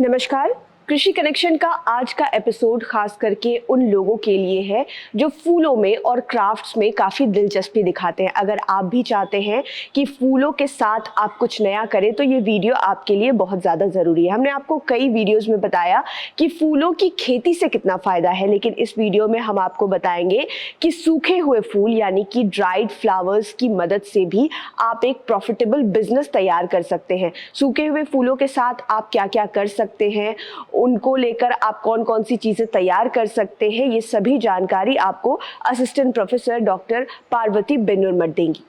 नमस्कार। कृषि कनेक्शन का आज का एपिसोड खास करके उन लोगों के लिए है जो फूलों में और क्राफ्ट्स में काफ़ी दिलचस्पी दिखाते हैं। अगर आप भी चाहते हैं कि फूलों के साथ आप कुछ नया करें तो ये वीडियो आपके लिए बहुत ज़्यादा ज़रूरी है। हमने आपको कई वीडियोस में बताया कि फूलों की खेती से कितना फ़ायदा है, लेकिन इस वीडियो में हम आपको बताएंगे कि सूखे हुए फूल यानी कि ड्राइड फ्लावर्स की मदद से भी आप एक प्रॉफिटेबल बिजनेस तैयार कर सकते हैं। सूखे हुए फूलों के साथ आप क्या क्या कर सकते हैं, उनको लेकर आप कौन कौन सी चीज़ें तैयार कर सकते हैं, ये सभी जानकारी आपको असिस्टेंट प्रोफेसर डॉक्टर पार्वती बेनुरमठ देंगी।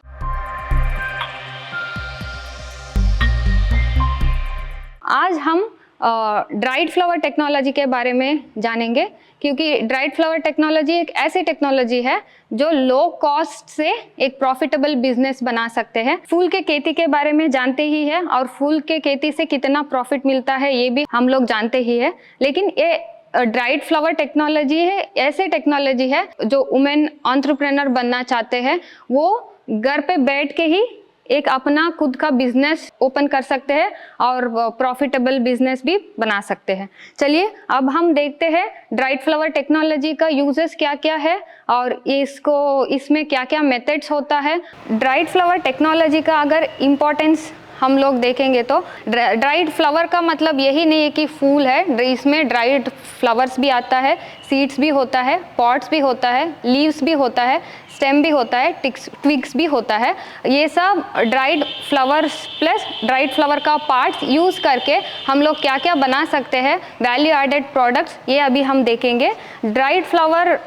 आज हम ड्राइड फ्लावर टेक्नोलॉजी के बारे में जानेंगे, क्योंकि ड्राइड फ्लावर टेक्नोलॉजी एक ऐसी टेक्नोलॉजी है जो लो कॉस्ट से एक प्रॉफिटेबल बिजनेस बना सकते हैं। फूल के खेती के बारे में जानते ही है और फूल के खेती से कितना प्रॉफिट मिलता है ये भी हम लोग जानते ही है, लेकिन ये ड्राइड फ्लावर टेक्नोलॉजी है, ऐसे टेक्नोलॉजी है जो वुमेन एंटरप्रेन्योर बनना चाहते हैं वो घर पे बैठ के ही एक अपना खुद का बिजनेस ओपन कर सकते हैं और प्रॉफिटेबल बिजनेस भी बना सकते हैं। चलिए अब हम देखते हैं ड्राइड फ्लावर टेक्नोलॉजी का यूजेस क्या क्या है और इसमें क्या क्या मेथड्स होता है। ड्राइड फ्लावर टेक्नोलॉजी का अगर इम्पोर्टेंस हम लोग देखेंगे तो ड्राइड फ्लावर का मतलब यही नहीं है कि फूल है, इसमें ड्राइड फ्लावर्स भी आता है, सीड्स भी होता है, पॉट्स भी होता है, लीव्स भी होता है, स्टेम भी होता है, ट्विग्स भी होता है। ये सब dried flowers plus dried flower का पार्ट्स यूज़ करके हम लोग क्या क्या बना सकते हैं, वैल्यू एडेड प्रोडक्ट्स, ये अभी हम देखेंगे। ड्राइड फ्लावर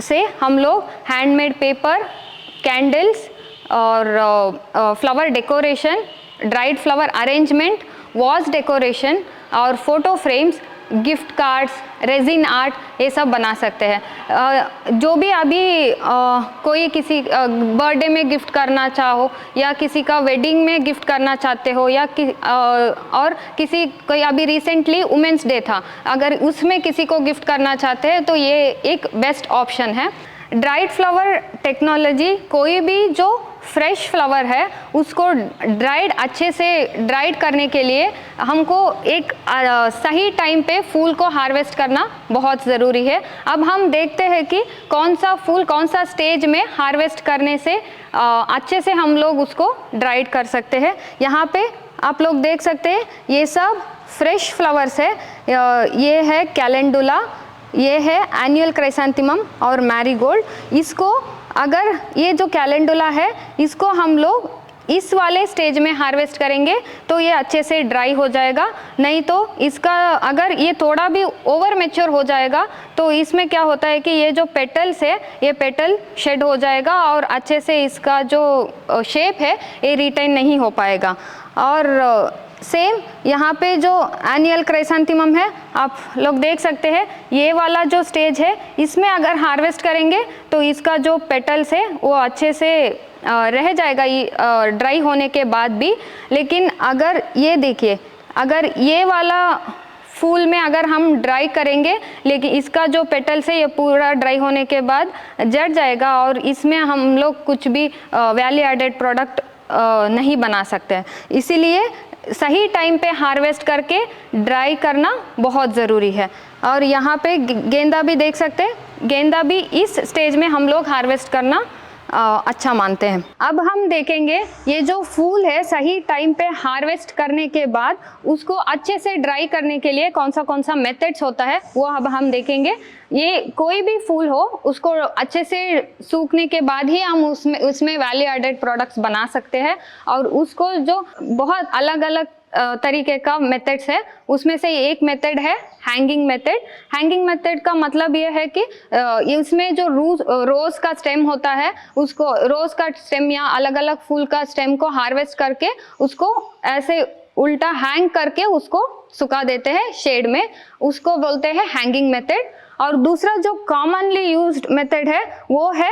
से हम लोग हैंडमेड पेपर, कैंडल्स और flower decoration, dried flower arrangement, vase decoration और photo frames, gift cards, resin art, ये सब बना सकते हैं। जो भी अभी कोई किसी बर्थडे में गिफ्ट करना चाहो या किसी का वेडिंग में गिफ्ट करना चाहते हो या और किसी कोई अभी रिसेंटली वुमेंस डे था, अगर उसमें किसी को गिफ्ट करना चाहते हैं तो ये एक बेस्ट ऑप्शन है। ड्राइड फ्लावर टेक्नोलॉजी कोई भी जो फ्रेश फ्लावर है उसको अच्छे से ड्राइड करने के लिए हमको एक सही टाइम पे फूल को हार्वेस्ट करना बहुत ज़रूरी है। अब हम देखते हैं कि कौन सा फूल कौन सा स्टेज में हार्वेस्ट करने से अच्छे से हम लोग उसको ड्राइड कर सकते हैं। यहाँ पे आप लोग देख सकते हैं ये सब फ्रेश फ्लावर्स है। ये है कैलेंडुला, ये है एनुअल क्राइसैंथेमम और मैरीगोल्ड। इसको अगर ये जो कैलेंडुला है इसको हम लोग इस वाले स्टेज में हार्वेस्ट करेंगे तो ये अच्छे से ड्राई हो जाएगा, नहीं तो इसका अगर ये थोड़ा भी ओवर मैच्योर हो जाएगा तो इसमें क्या होता है कि ये जो पेटल्स है ये पेटल शेड हो जाएगा और अच्छे से इसका जो शेप है ये रिटेन नहीं हो पाएगा। और सेम यहाँ पे जो एनुअल क्राइसैंथेमम है आप लोग देख सकते हैं, ये वाला जो स्टेज है इसमें अगर हार्वेस्ट करेंगे तो इसका जो पेटल्स है वो अच्छे से रह जाएगा ड्राई होने के बाद भी। लेकिन अगर ये देखिए, अगर ये वाला फूल में अगर हम ड्राई करेंगे लेकिन इसका जो पेटल्स है ये पूरा ड्राई होने के बाद जड़ जाएगा और इसमें हम लोग कुछ भी वैल्यू एडेड प्रोडक्ट नहीं बना सकते हैं। इसीलिए सही टाइम पे हार्वेस्ट करके ड्राई करना बहुत ज़रूरी है। और यहाँ पे गेंदा भी देख सकते हैं, गेंदा भी इस स्टेज में हम लोग हार्वेस्ट करना अच्छा मानते हैं। अब हम देखेंगे ये जो फूल है सही टाइम पे हार्वेस्ट करने के बाद उसको अच्छे से ड्राई करने के लिए कौन सा मेथड्स होता है वो अब हम देखेंगे। ये कोई भी फूल हो उसको अच्छे से सूखने के बाद ही हम उसमें वैल्यू एडेड प्रोडक्ट्स बना सकते हैं। और उसको जो बहुत अलग अलग तरीके का मेथड्स है उसमें से एक मेथड है हैंगिंग मेथड। हैंगिंग मेथड का मतलब ये है कि इसमें जो रोज का स्टेम होता है उसको रोज का स्टेम या अलग अलग फूल का स्टेम को हार्वेस्ट करके उसको ऐसे उल्टा हैंग करके उसको सुखा देते हैं शेड में, उसको बोलते हैं हैंगिंग मेथड। और दूसरा जो कॉमनली यूज्ड मेथड है वो है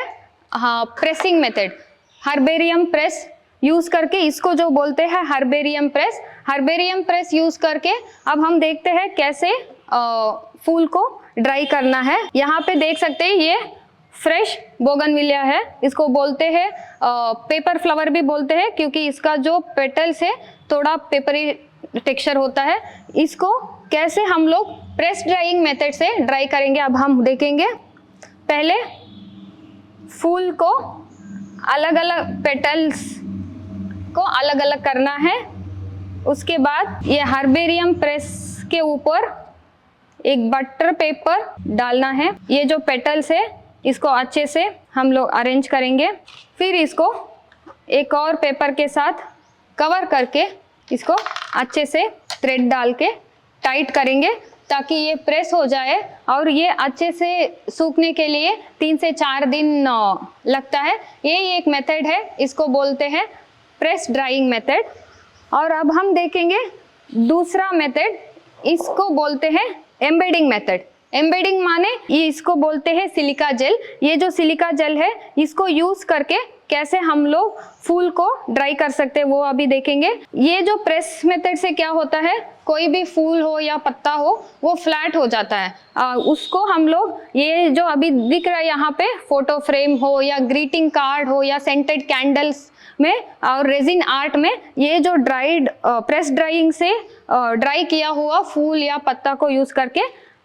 pressing method, herbarium press use करके, इसको जो बोलते हैं herbarium press. Herbarium press use करके अब हम देखते हैं कैसे फूल को ड्राई करना है। यहाँ पे देख सकते हैं ये फ्रेश बोगनविलिया है, इसको बोलते हैं पेपर फ्लावर भी बोलते हैं क्योंकि इसका जो पेटल्स है थोड़ा पेपरी टेक्सचर होता है। इसको कैसे हम लोग प्रेस ड्राइंग मेथड से ड्राई करेंगे अब हम देखेंगे। पहले फूल को अलग अलग पेटल्स को अलग अलग करना है। उसके बाद ये हर्बेरियम प्रेस के ऊपर एक बटर पेपर डालना है। ये जो पेटल्स है इसको अच्छे से हम लोग अरेंज करेंगे। फिर इसको एक और पेपर के साथ कवर करके इसको अच्छे से थ्रेड डाल के टाइट करेंगे ताकि ये प्रेस हो जाए। और ये अच्छे से सूखने के लिए 3 से 4 दिन लगता है। ये एक मेथड है, इसको बोलते हैं प्रेस ड्राइंग मेथड। और अब हम देखेंगे दूसरा मेथड, इसको बोलते हैं एम्बेडिंग मेथड। एम्बेडिंग माने ये इसको बोलते हैं सिलिका जेल। ये जो सिलिका जेल है इसको यूज करके कैसे हम लोग फूल को ड्राई कर सकते हैं वो अभी देखेंगे। ये जो प्रेस मेथड से क्या होता है, कोई भी फूल हो या पत्ता हो वो फ्लैट हो जाता है। उसको हम लोग ये जो अभी दिख रहा है यहाँ पे फोटो फ्रेम हो या ग्रीटिंग कार्ड हो या सेंटेड कैंडल्स में और रेजिन आर्ट में, ये जो ड्राइड प्रेस ड्राइंग से ड्राई किया हुआ फूल या पत्ता को यूज करके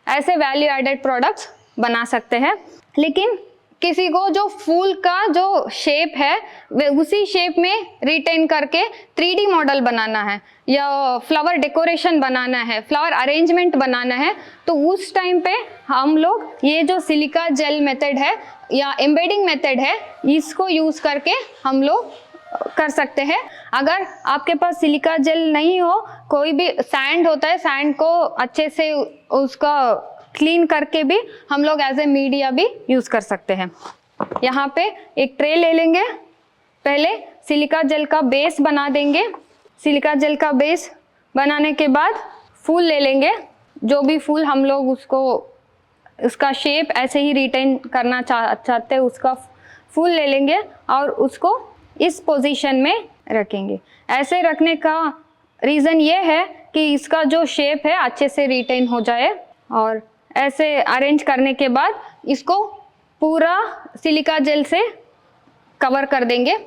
ऐसे वैल्यू एडेड प्रोडक्ट्स बना सकते हैं। लेकिन किसी को जो फूल का जो शेप है वे उसी शेप में रिटेन करके 3D मॉडल बनाना है या फ्लावर डेकोरेशन बनाना है, फ्लावर अरेंजमेंट बनाना है, तो उस टाइम पे हम लोग ये जो सिलिका जेल मेथड है या एम्बेडिंग मेथड है इसको यूज करके हम लोग कर सकते हैं। अगर आपके पास सिलिका जेल नहीं हो, कोई भी सैंड होता है, सैंड को अच्छे से उसका क्लीन करके भी हम लोग एज ए मीडिया भी यूज कर सकते हैं। यहाँ पे एक ट्रे ले लेंगे, पहले सिलिका जेल का बेस बना देंगे। सिलिका जेल का बेस बनाने के बाद फूल ले लेंगे, जो भी फूल हम लोग उसका शेप ऐसे ही रिटेन करना चाहते हैं उसका फूल ले लेंगे और उसको इस पोजीशन में रखेंगे। ऐसे रखने का रीज़न ये है कि इसका जो शेप है अच्छे से रिटेन हो जाए। और ऐसे अरेंज करने के बाद इसको पूरा सिलिका जेल से कवर कर देंगे।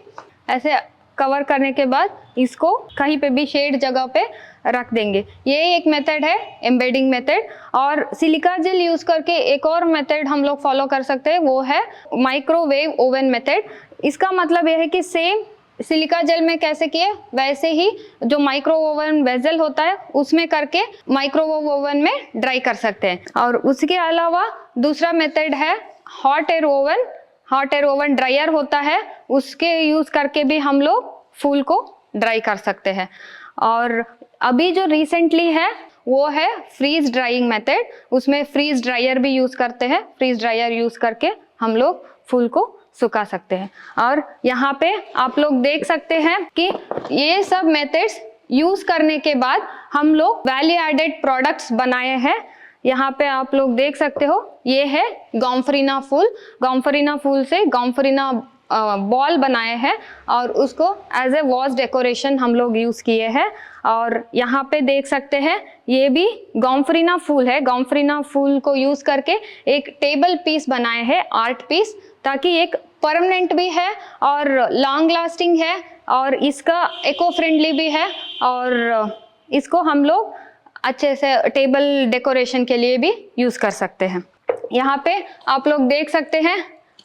ऐसे कवर करने के बाद इसको कहीं पे भी शेड जगह पे रख देंगे। ये एक मेथड है एम्बेडिंग मेथड। और सिलिका जेल यूज करके एक और मेथड हम लोग फॉलो कर सकते हैं, वो है माइक्रोवेव ओवन मेथड। इसका मतलब यह है कि सेम सिलिका जेल में कैसे किए वैसे ही जो माइक्रो ओवन वेजल होता है उसमें करके माइक्रोवेव ओवन में ड्राई कर सकते हैं। और उसके अलावा दूसरा मेथड है hot air oven. Hot air oven dryer होता है, उसके यूज करके भी हम लोग फूल को ड्राई कर सकते हैं। और अभी जो रिसेंटली है वो है फ्रीज ड्राइंग मेथड। उसमें फ्रीज ड्रायर भी यूज करते हैं। फ्रीज ड्रायर यूज करके हम लोग फूल को सुखा सकते हैं। और यहाँ पे आप लोग देख सकते हैं कि ये सब मेथड्स यूज करने के बाद हम लोग वैल्यू एडेड प्रोडक्ट्स बनाए हैं। यहाँ पे आप लोग देख सकते हो, ये है गॉम्फरीना फूल। गॉम्फरीना फूल से गॉम्फरीना बॉल बनाए हैं और उसको एज ए वॉज डेकोरेशन हम लोग यूज किए हैं। और यहाँ पे देख सकते हैं ये भी गॉम्फरीना फूल है। गॉम्फरीना फूल को यूज करके एक टेबल पीस बनाए हैं, आर्ट पीस, ताकि एक परमानेंट भी है और लॉन्ग लास्टिंग है और इसका इको फ्रेंडली भी है। और इसको हम लोग अच्छे से टेबल डेकोरेशन के लिए भी यूज कर सकते हैं। यहाँ पे आप लोग देख सकते हैं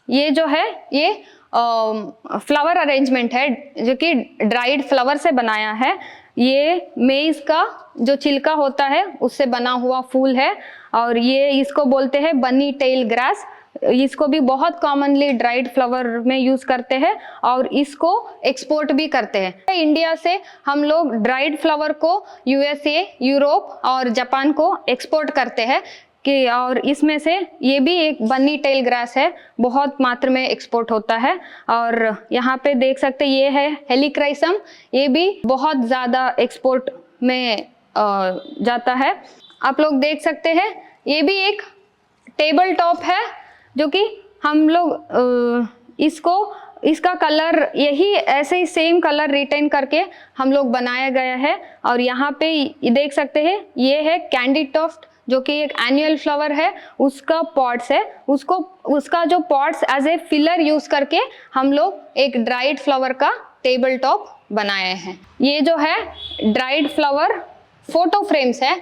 ये जो है ये फ्लावर अरेंजमेंट है जो कि ड्राइड फ्लावर से बनाया है। ये मेज का जो छिलका होता है उससे बना हुआ फूल है और ये इसको बोलते हैं बनी टेल ग्रास। इसको भी बहुत कॉमनली ड्राइड फ्लावर में यूज करते हैं और इसको एक्सपोर्ट भी करते हैं। इंडिया से हम लोग ड्राइड फ्लावर को यूएसए, यूरोप और जापान को एक्सपोर्ट करते हैं कि और इसमें से ये भी एक बनी टेल ग्रास है, बहुत मात्रा में एक्सपोर्ट होता है। और यहाँ पे देख सकते ये है हेलिक्राइसम, ये भी बहुत ज़्यादा एक्सपोर्ट में जाता है। आप लोग देख सकते हैं ये भी एक टेबल टॉप है जो कि हम लोग इसका कलर यही ऐसे ही सेम कलर रिटेन करके हम लोग बनाया गया है। और यहाँ पे देख सकते हैं ये है कैंडी टॉफ्ट जो कि एक एनुअल फ्लावर है, उसका पॉट्स है। उसका जो pots as a filler use करके हम लोग एक ड्राइड फ्लावर का टेबल टॉप बनाए हैं। ये जो है ड्राइड फ्लावर फोटो फ्रेम्स है,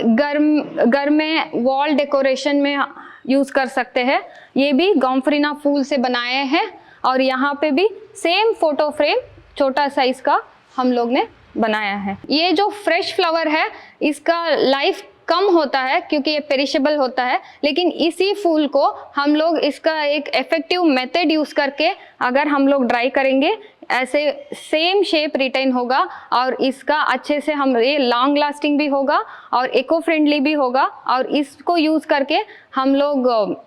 घर में वॉल डेकोरेशन में यूज कर सकते हैं। ये भी गॉम्फ्रीना फूल से बनाए हैं और यहाँ पे भी सेम फोटो फ्रेम छोटा साइज का हम लोग ने बनाया है। ये जो फ्रेश फ्लावर है इसका लाइफ कम होता है क्योंकि ये पेरिशेबल होता है, लेकिन इसी फूल को हम लोग इसका एक इफेक्टिव मेथड यूज करके अगर हम लोग ड्राई करेंगे ऐसे सेम शेप रिटेन होगा और इसका अच्छे से हम ये लॉन्ग लास्टिंग भी होगा और इको फ्रेंडली भी होगा और इसको यूज करके हम लोग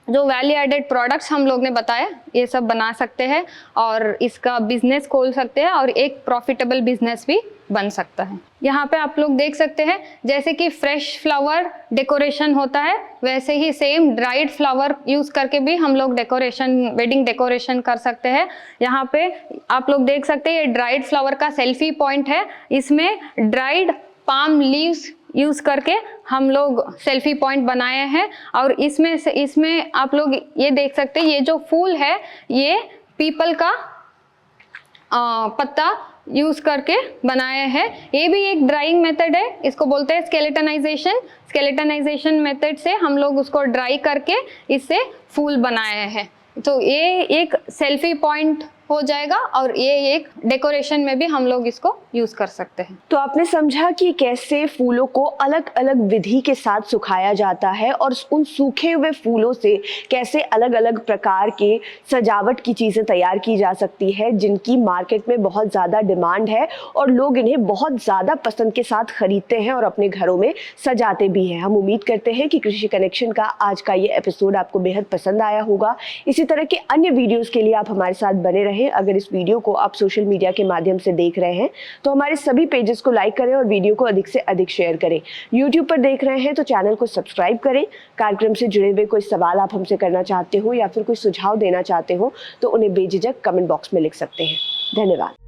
जो वैल्यू एडेड प्रोडक्ट्स हम लोग ने बताए ये सब बना सकते हैं और इसका बिजनेस खोल सकते हैं और एक प्रॉफिटेबल बिजनेस भी बन सकता है। यहाँ पे आप लोग देख सकते हैं जैसे कि फ्रेश फ्लावर डेकोरेशन होता है वैसे ही सेम ड्राइड फ्लावर यूज करके भी हम लोग डेकोरेशन, वेडिंग डेकोरेशन कर सकते हैं। यहाँ पे आप लोग देख सकते हैं ये ड्राइड फ्लावर का सेल्फी पॉइंट है। इसमें ड्राइड पाम लीव्स यूज करके हम लोग सेल्फी पॉइंट बनाए हैं और इसमें आप लोग ये देख सकते हैं ये जो फूल है ये पीपल का पत्ता यूज करके बनाया है। ये भी एक ड्राइंग मेथड है, इसको बोलते हैं स्केलेटनाइजेशन। स्केलेटनाइजेशन मेथड से हम लोग उसको ड्राई करके इससे फूल बनाए हैं। तो ये एक सेल्फी पॉइंट हो जाएगा और ये एक डेकोरेशन में भी हम लोग इसको यूज कर सकते हैं। तो आपने समझा कि कैसे फूलों को अलग अलग विधि के साथ सुखाया जाता है और उन सूखे हुए फूलों से कैसे अलग अलग प्रकार के सजावट की चीज़ें तैयार की जा सकती है जिनकी मार्केट में बहुत ज़्यादा डिमांड है और लोग इन्हें बहुत ज़्यादा पसंद के साथ खरीदते हैं और अपने घरों में सजाते भी हैं। हम उम्मीद करते हैं कि कृषि कनेक्शन का आज का ये एपिसोड आपको बेहद पसंद आया होगा। इसी तरह के अन्य वीडियोज़ के लिए आप हमारे साथ बने रहें। अगर इस वीडियो को आप सोशल मीडिया के माध्यम से देख रहे हैं तो हमारे सभी पेजेस को लाइक करें और वीडियो को अधिक से अधिक शेयर करें। YouTube पर देख रहे हैं तो चैनल को सब्सक्राइब करें। कार्यक्रम से जुड़े हुए कोई सवाल आप हमसे करना चाहते हो या फिर कोई सुझाव देना चाहते हो तो उन्हें बेझिझक कमेंट बॉक्स में लिख सकते हैं। धन्यवाद।